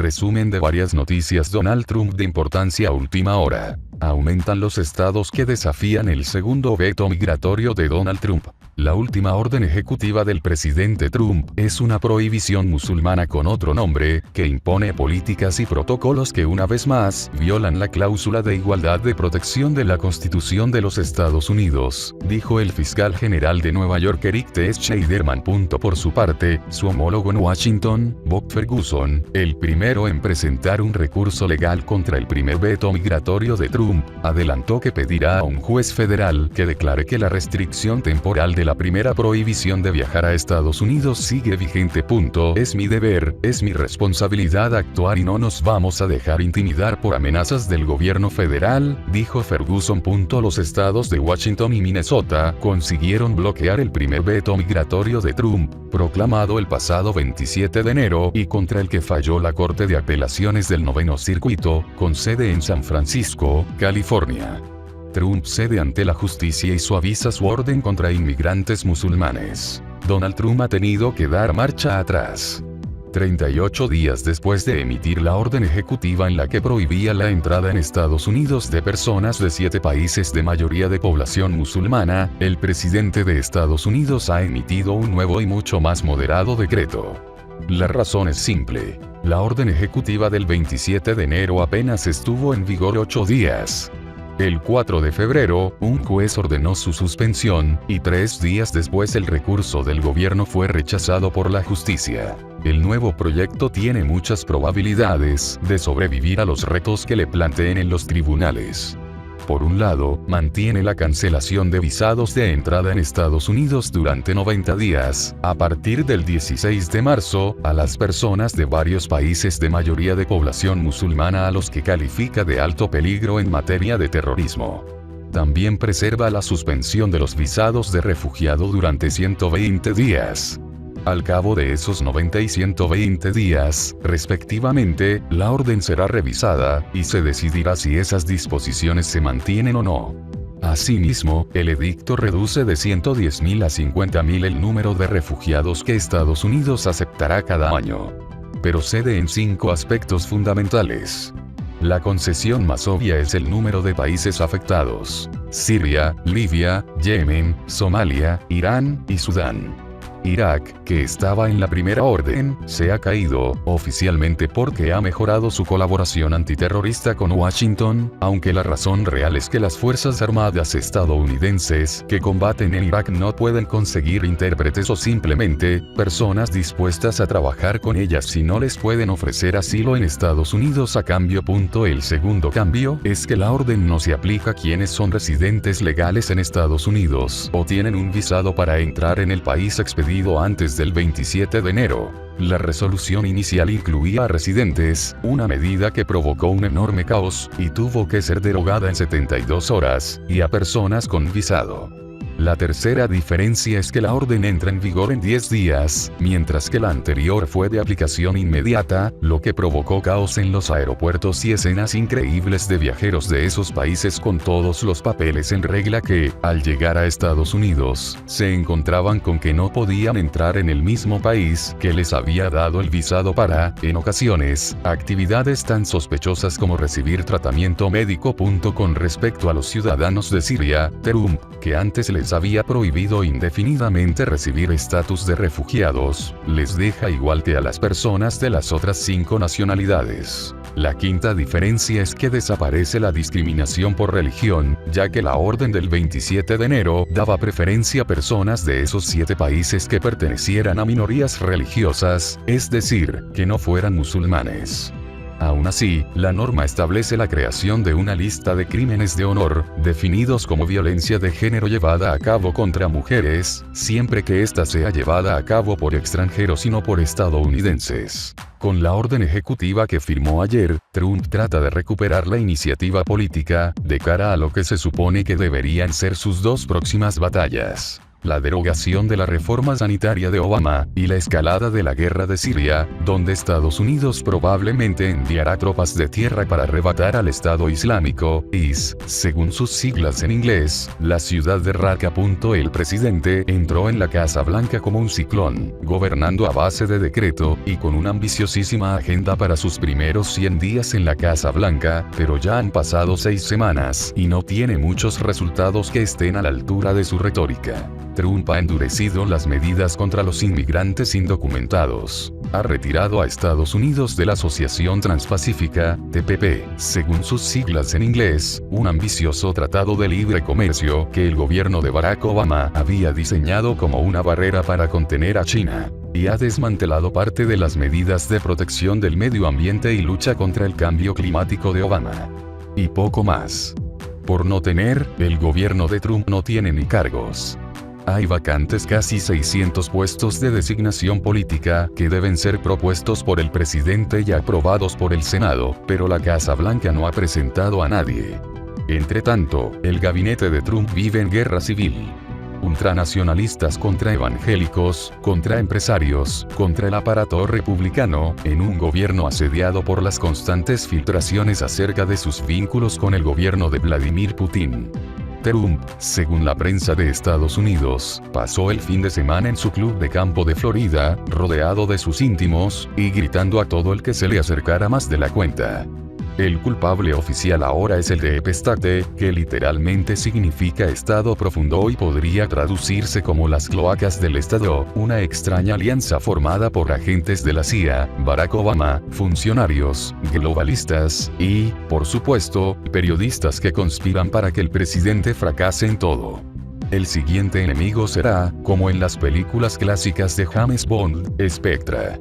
Resumen de varias noticias. Donald Trump de importancia a última hora. Aumentan los estados que desafían el segundo veto migratorio de Donald Trump. La última orden ejecutiva del presidente Trump es una prohibición musulmana con otro nombre, que impone políticas y protocolos que una vez más violan la cláusula de igualdad de protección de la Constitución de los Estados Unidos, dijo el fiscal general de Nueva York Eric T. Scheiderman. Por su parte, su homólogo en Washington, Bob Ferguson, el primero en presentar un recurso legal contra el primer veto migratorio de Trump, adelantó que pedirá a un juez federal que declare que la restricción temporal de la primera prohibición de viajar a Estados Unidos sigue vigente. Es mi deber, es mi responsabilidad actuar y no nos vamos a dejar intimidar por amenazas del gobierno federal, dijo Ferguson. Los estados de Washington y Minnesota consiguieron bloquear el primer veto migratorio de Trump, proclamado el pasado 27 de enero y contra el que falló la Corte de Apelaciones del Noveno Circuito, con sede en San Francisco, California. Trump cede ante la justicia y suaviza su orden contra inmigrantes musulmanes. Donald Trump ha tenido que dar marcha atrás. 38 días después de emitir la orden ejecutiva en la que prohibía la entrada en Estados Unidos de personas de 7 países de mayoría de población musulmana, el presidente de Estados Unidos ha emitido un nuevo y mucho más moderado decreto. La razón es simple. La orden ejecutiva del 27 de enero apenas estuvo en vigor 8 días. El 4 de febrero, un juez ordenó su suspensión, y 3 días después el recurso del gobierno fue rechazado por la justicia. El nuevo proyecto tiene muchas probabilidades de sobrevivir a los retos que le planteen en los tribunales. Por un lado, mantiene la cancelación de visados de entrada en Estados Unidos durante 90 días, a partir del 16 de marzo, a las personas de varios países de mayoría de población musulmana a los que califica de alto peligro en materia de terrorismo. También preserva la suspensión de los visados de refugiado durante 120 días. Al cabo de esos 90 y 120 días, respectivamente, la orden será revisada, y se decidirá si esas disposiciones se mantienen o no. Asimismo, el edicto reduce de 110.000 a 50.000 el número de refugiados que Estados Unidos aceptará cada año. Pero cede en 5 aspectos fundamentales. La concesión más obvia es el número de países afectados: Siria, Libia, Yemen, Somalia, Irán y Sudán. Irak, que estaba en la primera orden, se ha caído, oficialmente porque ha mejorado su colaboración antiterrorista con Washington, aunque la razón real es que las Fuerzas Armadas estadounidenses que combaten en Irak no pueden conseguir intérpretes o simplemente personas dispuestas a trabajar con ellas si no les pueden ofrecer asilo en Estados Unidos a cambio. El segundo cambio es que la orden no se aplica a quienes son residentes legales en Estados Unidos o tienen un visado para entrar en el país expedido antes del 27 de enero. La resolución inicial incluía a residentes, una medida que provocó un enorme caos, y tuvo que ser derogada en 72 horas, y a personas con visado. La tercera diferencia es que la orden entra en vigor en 10 días, mientras que la anterior fue de aplicación inmediata, lo que provocó caos en los aeropuertos y escenas increíbles de viajeros de esos países con todos los papeles en regla que, al llegar a Estados Unidos, se encontraban con que no podían entrar en el mismo país que les había dado el visado para, en ocasiones, actividades tan sospechosas como recibir tratamiento médico. Con respecto a los ciudadanos de Siria, Trump, que antes les había prohibido indefinidamente recibir estatus de refugiados, les deja igual que a las personas de las otras 5 nacionalidades. La quinta diferencia es que desaparece la discriminación por religión, ya que la orden del 27 de enero daba preferencia a personas de esos 7 países que pertenecieran a minorías religiosas, es decir, que no fueran musulmanes. Aún así, la norma establece la creación de una lista de crímenes de honor, definidos como violencia de género llevada a cabo contra mujeres, siempre que ésta sea llevada a cabo por extranjeros y no por estadounidenses. Con la orden ejecutiva que firmó ayer, Trump trata de recuperar la iniciativa política, de cara a lo que se supone que deberían ser sus 2 próximas batallas. la derogación de la reforma sanitaria de Obama, y la escalada de la guerra de Siria, donde Estados Unidos probablemente enviará tropas de tierra para arrebatar al Estado Islámico, IS, según sus siglas en inglés, la ciudad de Raqqa. El presidente entró en la Casa Blanca como un ciclón, gobernando a base de decreto, y con una ambiciosísima agenda para sus primeros 100 días en la Casa Blanca, pero ya han pasado 6 semanas, y no tiene muchos resultados que estén a la altura de su retórica. Trump ha endurecido las medidas contra los inmigrantes indocumentados. Ha retirado a Estados Unidos de la Asociación Transpacífica, TPP, según sus siglas en inglés, un ambicioso tratado de libre comercio que el gobierno de Barack Obama había diseñado como una barrera para contener a China. Y ha desmantelado parte de las medidas de protección del medio ambiente y lucha contra el cambio climático de Obama. Y poco más. Por no tener, el gobierno de Trump no tiene ni cargos. Hay vacantes casi 600 puestos de designación política que deben ser propuestos por el presidente y aprobados por el Senado, pero la Casa Blanca no ha presentado a nadie. Entre tanto, el gabinete de Trump vive en guerra civil. Ultranacionalistas contra evangélicos, contra empresarios, contra el aparato republicano, en un gobierno asediado por las constantes filtraciones acerca de sus vínculos con el gobierno de Vladimir Putin. Trump, según la prensa de Estados Unidos, pasó el fin de semana en su club de campo de Florida, rodeado de sus íntimos, y gritando a todo el que se le acercara más de la cuenta. El culpable oficial ahora es el de Epestate, que literalmente significa estado profundo y podría traducirse como las cloacas del Estado, una extraña alianza formada por agentes de la CIA, Barack Obama, funcionarios, globalistas, y, por supuesto, periodistas que conspiran para que el presidente fracase en todo. El siguiente enemigo será, como en las películas clásicas de James Bond, Spectra.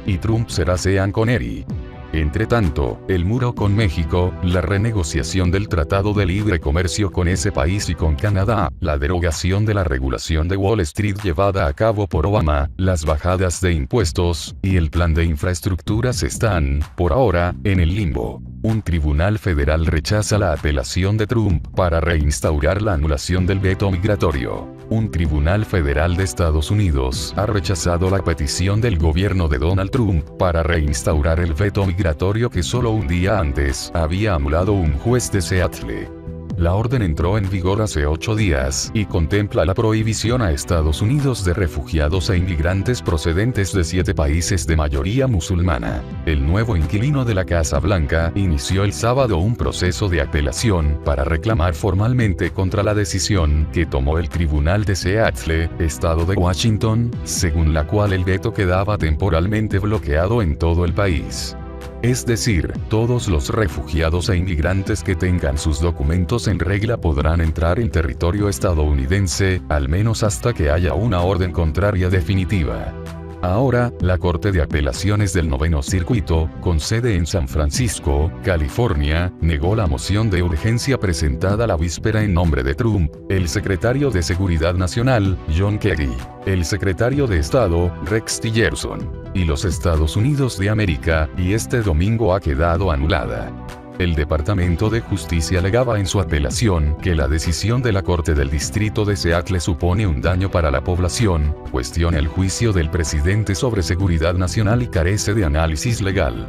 Y Trump será Sean Connery. Entre tanto, el muro con México, la renegociación del Tratado de Libre Comercio con ese país y con Canadá, la derogación de la regulación de Wall Street llevada a cabo por Obama, las bajadas de impuestos, y el plan de infraestructuras están, por ahora, en el limbo. Un tribunal federal rechaza la apelación de Trump para reinstaurar la anulación del veto migratorio. Un tribunal federal de Estados Unidos ha rechazado la petición del gobierno de Donald Trump para reinstaurar el veto migratorio que solo un día antes había anulado un juez de Seattle. La orden entró en vigor hace 8 días y contempla la prohibición a Estados Unidos de refugiados e inmigrantes procedentes de 7 países de mayoría musulmana. El nuevo inquilino de la Casa Blanca inició el sábado un proceso de apelación para reclamar formalmente contra la decisión que tomó el Tribunal de Seattle, Estado de Washington, según la cual el veto quedaba temporalmente bloqueado en todo el país. Es decir, todos los refugiados e inmigrantes que tengan sus documentos en regla podrán entrar en territorio estadounidense, al menos hasta que haya una orden contraria definitiva. Ahora, la Corte de Apelaciones del Noveno Circuito, con sede en San Francisco, California, negó la moción de urgencia presentada la víspera en nombre de Trump, el secretario de Seguridad Nacional, John Kerry, el secretario de Estado, Rex Tillerson, y los Estados Unidos de América, y este domingo ha quedado anulada. El Departamento de Justicia alegaba en su apelación que la decisión de la Corte del Distrito de Seattle supone un daño para la población, cuestiona el juicio del presidente sobre seguridad nacional y carece de análisis legal.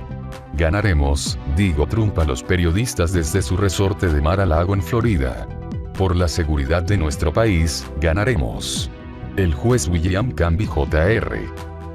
Ganaremos, dijo Trump a los periodistas desde su resorte de Mar-a-Lago en Florida. Por la seguridad de nuestro país, ganaremos. El juez William Canby Jr.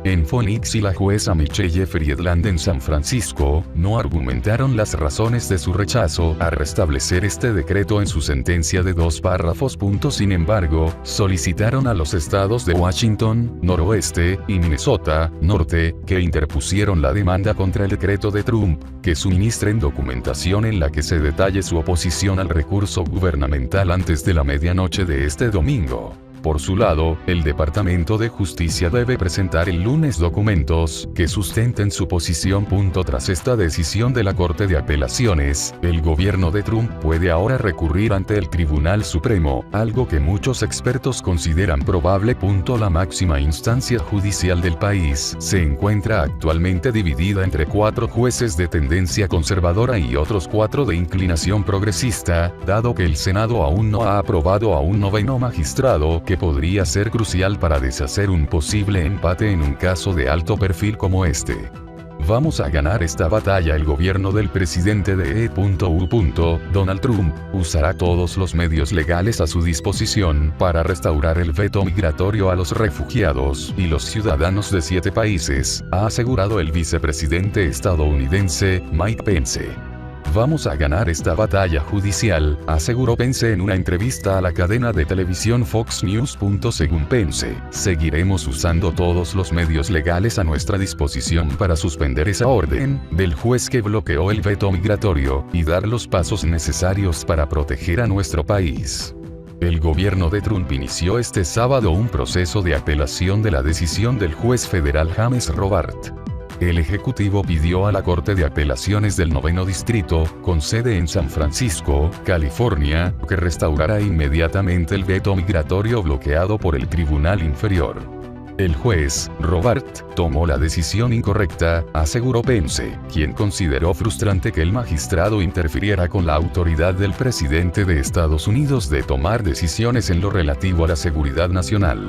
en Phoenix y la jueza Michelle Friedland en San Francisco, no argumentaron las razones de su rechazo a restablecer este decreto en su sentencia de 2 párrafos. Sin embargo, solicitaron a los estados de Washington, Noroeste, y Minnesota, Norte, que interpusieron la demanda contra el decreto de Trump, que suministren documentación en la que se detalle su oposición al recurso gubernamental antes de la medianoche de este domingo. Por su lado, el Departamento de Justicia debe presentar el lunes documentos que sustenten su posición. Tras esta decisión de la Corte de Apelaciones, el gobierno de Trump puede ahora recurrir ante el Tribunal Supremo, algo que muchos expertos consideran probable. La máxima instancia judicial del país se encuentra actualmente dividida entre 4 jueces de tendencia conservadora y otros 4 de inclinación progresista, dado que el Senado aún no ha aprobado a un noveno magistrado que que podría ser crucial para deshacer un posible empate en un caso de alto perfil como este. Vamos a ganar esta batalla. El gobierno del presidente de E.U. Donald Trump usará todos los medios legales a su disposición para restaurar el veto migratorio a los refugiados y los ciudadanos de 7 países, ha asegurado el vicepresidente estadounidense, Mike Pence. Vamos a ganar esta batalla judicial, aseguró Pence en una entrevista a la cadena de televisión Fox News. Según Pence, seguiremos usando todos los medios legales a nuestra disposición para suspender esa orden del juez que bloqueó el veto migratorio y dar los pasos necesarios para proteger a nuestro país. El gobierno de Trump inició este sábado un proceso de apelación de la decisión del juez federal James Robart. El ejecutivo pidió a la Corte de Apelaciones del 9º Distrito, con sede en San Francisco, California, que restaurara inmediatamente el veto migratorio bloqueado por el Tribunal Inferior. El juez, Robart, tomó la decisión incorrecta, aseguró Pence, quien consideró frustrante que el magistrado interfiriera con la autoridad del presidente de Estados Unidos de tomar decisiones en lo relativo a la seguridad nacional.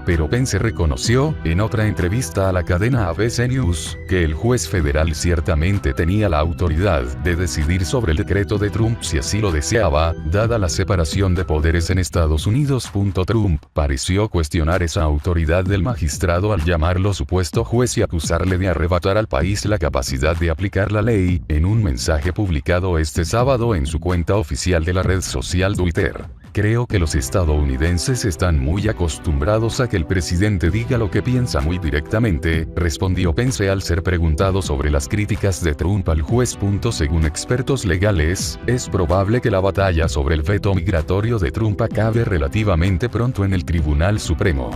Pero Pence reconoció, en otra entrevista a la cadena ABC News, que el juez federal ciertamente tenía la autoridad de decidir sobre el decreto de Trump si así lo deseaba, dada la separación de poderes en Estados Unidos. Trump pareció cuestionar esa autoridad del magistrado al llamarlo supuesto juez y acusarle de arrebatar al país la capacidad de aplicar la ley, en un mensaje publicado este sábado en su cuenta oficial de la red social Twitter. Creo que los estadounidenses están muy acostumbrados a que el presidente diga lo que piensa muy directamente, respondió Pence al ser preguntado sobre las críticas de Trump al juez. Según expertos legales, es probable que la batalla sobre el veto migratorio de Trump acabe relativamente pronto en el Tribunal Supremo.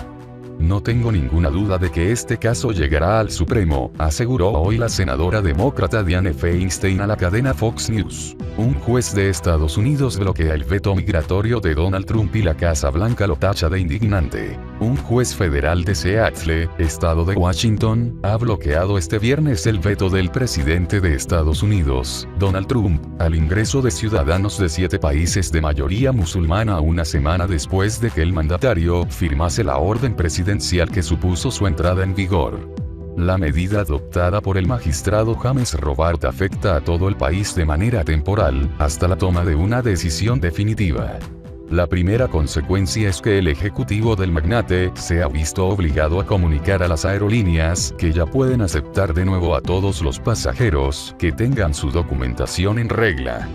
No tengo ninguna duda de que este caso llegará al Supremo, aseguró hoy la senadora demócrata Dianne Feinstein a la cadena Fox News. Un juez de Estados Unidos bloquea el veto migratorio de Donald Trump y la Casa Blanca lo tacha de indignante. Un juez federal de Seattle, estado de Washington, ha bloqueado este viernes el veto del presidente de Estados Unidos, Donald Trump, al ingreso de ciudadanos de 7 países de mayoría musulmana una semana después de que el mandatario firmase la orden presidencial que supuso su entrada en vigor. La medida adoptada por el magistrado James Robart afecta a todo el país de manera temporal, hasta la toma de una decisión definitiva. La primera consecuencia es que el ejecutivo del magnate se ha visto obligado a comunicar a las aerolíneas que ya pueden aceptar de nuevo a todos los pasajeros que tengan su documentación en regla.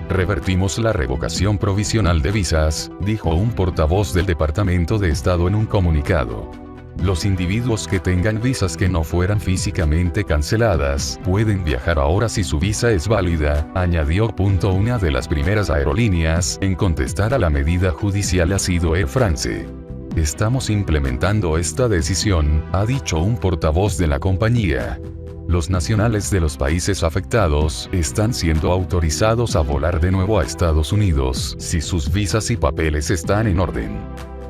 Revertimos la revocación provisional de visas, dijo un portavoz del Departamento de Estado en un comunicado. Los individuos que tengan visas que no fueran físicamente canceladas pueden viajar ahora si su visa es válida, añadió. Una de las primeras aerolíneas en contestar a la medida judicial ha sido Air France. Estamos implementando esta decisión, ha dicho un portavoz de la compañía. Los nacionales de los países afectados están siendo autorizados a volar de nuevo a Estados Unidos si sus visas y papeles están en orden.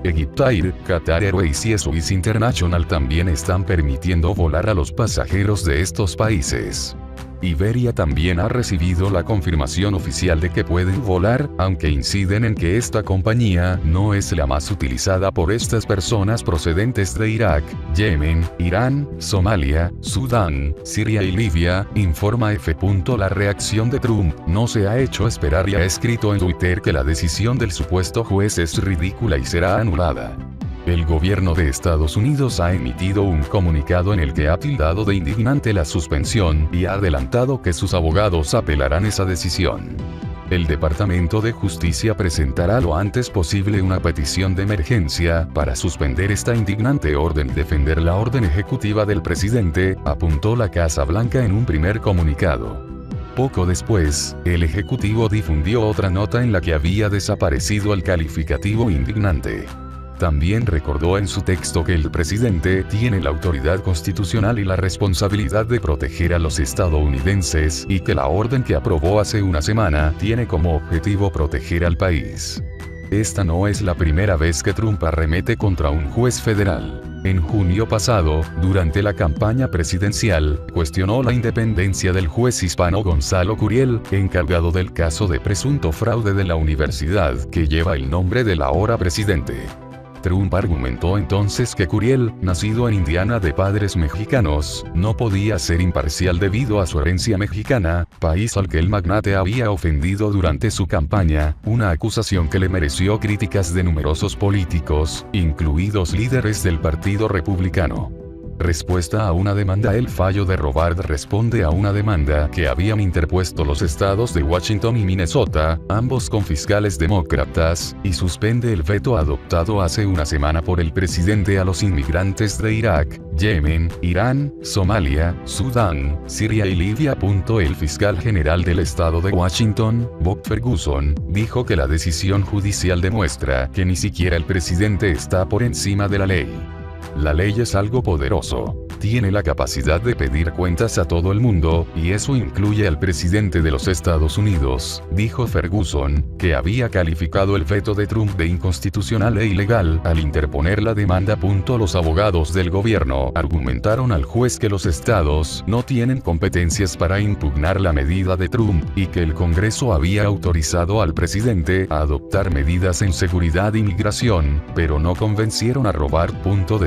Egyptair, Qatar Airways y Swiss International también están permitiendo volar a los pasajeros de estos países. Iberia también ha recibido la confirmación oficial de que pueden volar, aunque inciden en que esta compañía no es la más utilizada por estas personas procedentes de Irak, Yemen, Irán, Somalia, Sudán, Siria y Libia, informa F. La reacción de Trump no se ha hecho esperar y ha escrito en Twitter que la decisión del supuesto juez es ridícula y será anulada. El gobierno de Estados Unidos ha emitido un comunicado en el que ha tildado de indignante la suspensión y ha adelantado que sus abogados apelarán esa decisión. El Departamento de Justicia presentará lo antes posible una petición de emergencia para suspender esta indignante orden y defender la orden ejecutiva del presidente, apuntó la Casa Blanca en un primer comunicado. Poco después, el ejecutivo difundió otra nota en la que había desaparecido el calificativo indignante. También recordó en su texto que el presidente tiene la autoridad constitucional y la responsabilidad de proteger a los estadounidenses y que la orden que aprobó hace una semana tiene como objetivo proteger al país. Esta no es la primera vez que Trump arremete contra un juez federal. En junio pasado, durante la campaña presidencial, cuestionó la independencia del juez hispano Gonzalo Curiel, encargado del caso de presunto fraude de la universidad que lleva el nombre del ahora presidente. Trump argumentó entonces que Curiel, nacido en Indiana de padres mexicanos, no podía ser imparcial debido a su herencia mexicana, país al que el magnate había ofendido durante su campaña, una acusación que le mereció críticas de numerosos políticos, incluidos líderes del Partido Republicano. Respuesta a una demanda. El fallo de Robar responde a una demanda que habían interpuesto los estados de Washington y Minnesota, ambos con fiscales demócratas, y suspende el veto adoptado hace una semana por el presidente a los inmigrantes de Irak, Yemen, Irán, Somalia, Sudán, Siria y Libia. El fiscal general del estado de Washington, Bob Ferguson, dijo que la decisión judicial demuestra que ni siquiera el presidente está por encima de la ley. La ley es algo poderoso. Tiene la capacidad de pedir cuentas a todo el mundo, y eso incluye al presidente de los Estados Unidos, dijo Ferguson, que había calificado el veto de Trump de inconstitucional e ilegal al interponer la demanda. Los abogados del gobierno argumentaron al juez que los estados no tienen competencias para impugnar la medida de Trump, y que el Congreso había autorizado al presidente a adoptar medidas en seguridad e inmigración, pero no convencieron a Robar.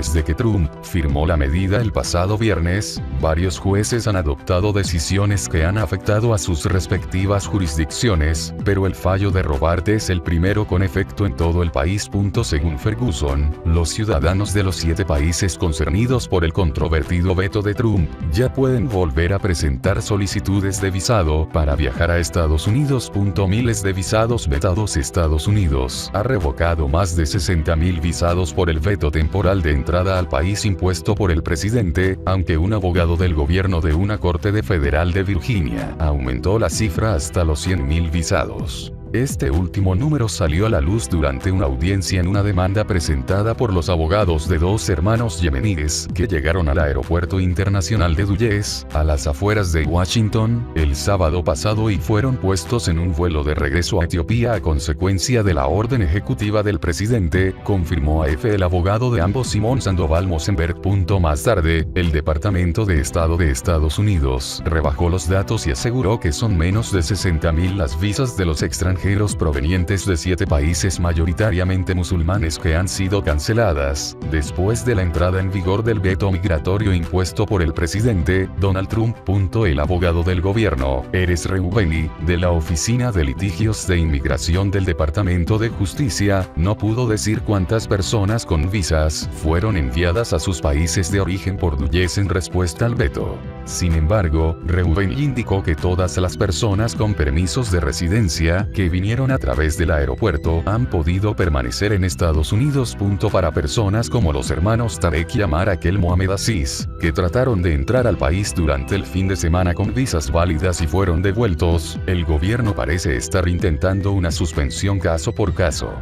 Desde que Trump firmó la medida el pasado viernes, varios jueces han adoptado decisiones que han afectado a sus respectivas jurisdicciones, pero el fallo de Robar es el primero con efecto en todo el país. Según Ferguson, los ciudadanos de los 7 países concernidos por el controvertido veto de Trump ya pueden volver a presentar solicitudes de visado para viajar a Estados Unidos. Miles de visados vetados. Estados Unidos ha revocado más de 60,000 visados por el veto temporal de entrada al país impuesto por el presidente, aunque un abogado del gobierno de una corte federal de Virginia aumentó la cifra hasta los 100,000 visados. Este último número salió a la luz durante una audiencia en una demanda presentada por los abogados de 2 hermanos yemeníes que llegaron al aeropuerto internacional de Dulles, a las afueras de Washington, el sábado pasado y fueron puestos en un vuelo de regreso a Etiopía a consecuencia de la orden ejecutiva del presidente, confirmó AFP el abogado de ambos Simón Sandoval Mosenberg. Más tarde, el Departamento de Estado de Estados Unidos rebajó los datos y aseguró que son menos de 60,000 las visas de los extranjeros provenientes de 7 países mayoritariamente musulmanes que han sido canceladas, después de la entrada en vigor del veto migratorio impuesto por el presidente, Donald Trump. El abogado del gobierno, Erez Reubeni, de la Oficina de Litigios de Inmigración del Departamento de Justicia, no pudo decir cuántas personas con visas fueron enviadas a sus países de origen por Dulles en respuesta al veto. Sin embargo, Reubeni indicó que todas las personas con permisos de residencia que vinieron a través del aeropuerto han podido permanecer en Estados Unidos. Para personas como los hermanos Tarek y Amar Akel Mohamed Aziz, que trataron de entrar al país durante el fin de semana con visas válidas y fueron devueltos, el gobierno parece estar intentando una suspensión caso por caso.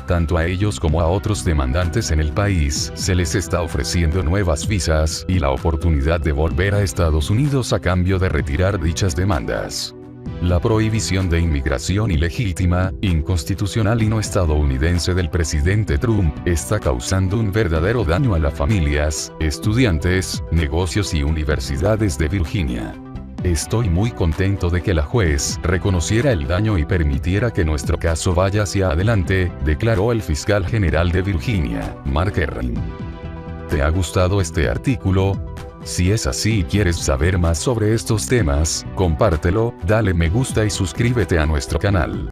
Tanto a ellos como a otros demandantes en el país se les está ofreciendo nuevas visas y la oportunidad de volver a Estados Unidos a cambio de retirar dichas demandas. La prohibición de inmigración ilegítima, inconstitucional y no estadounidense del presidente Trump está causando un verdadero daño a las familias, estudiantes, negocios y universidades de Virginia. Estoy muy contento de que la juez reconociera el daño y permitiera que nuestro caso vaya hacia adelante, declaró el fiscal general de Virginia, Mark Herring. ¿Te ha gustado este artículo? Si es así y quieres saber más sobre estos temas, compártelo, dale me gusta y suscríbete a nuestro canal.